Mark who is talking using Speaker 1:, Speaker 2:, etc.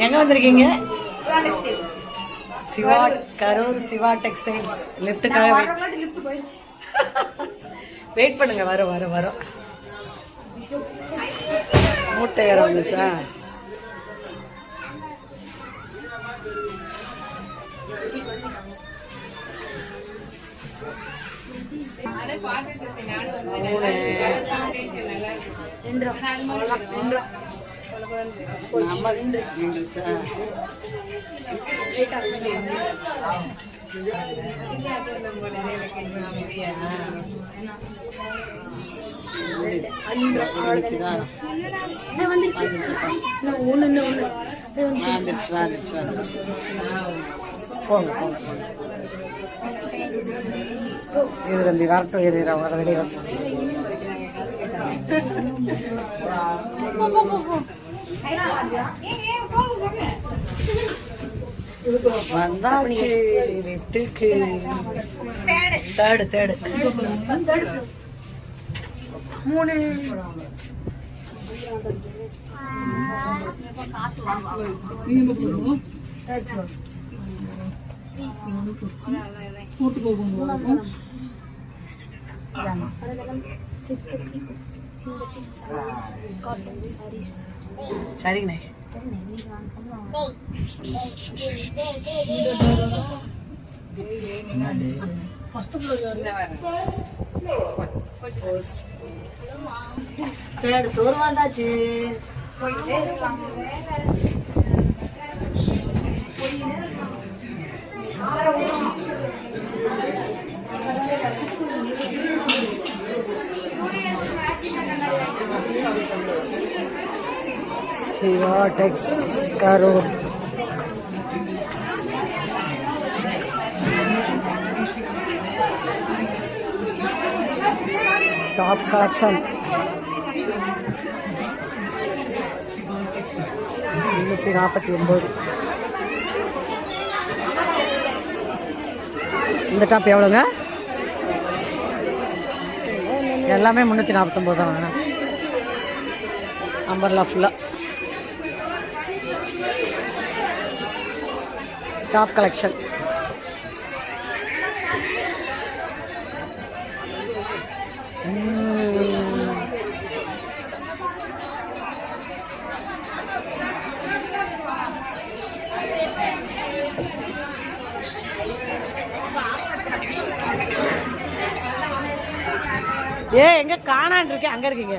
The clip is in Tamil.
Speaker 1: எங்க வந்திருக்கீங்க? சிவா, கரூர் சிவா டெக்ஸ்டைல்ஸ். லிஃப்ட்டுக்காக வெயிட் பண்ணுங்க. வரும் மூட்டை ஏற வந்துச்சா? இது தம்பி வரட்டும். ஏறிடுறா வர வெளியே வரட்டும். வந்தாச்சு வீட்டுக்கு. தேடு 3 சரிங்கண்ணே. தேர்ட் ஃப்ளோர் வந்தாச்சு. சிவா டெக்ஸ் கரூர். Top collection 349. இந்த டாப் எவ்வளோங்க? எல்லாமே 349 தான். அம்பர்லா ஃபுல்லாக டாப் கலெக்ஷன். எங்க காணான்னு இருக்கேன். அங்க இருக்கீங்க.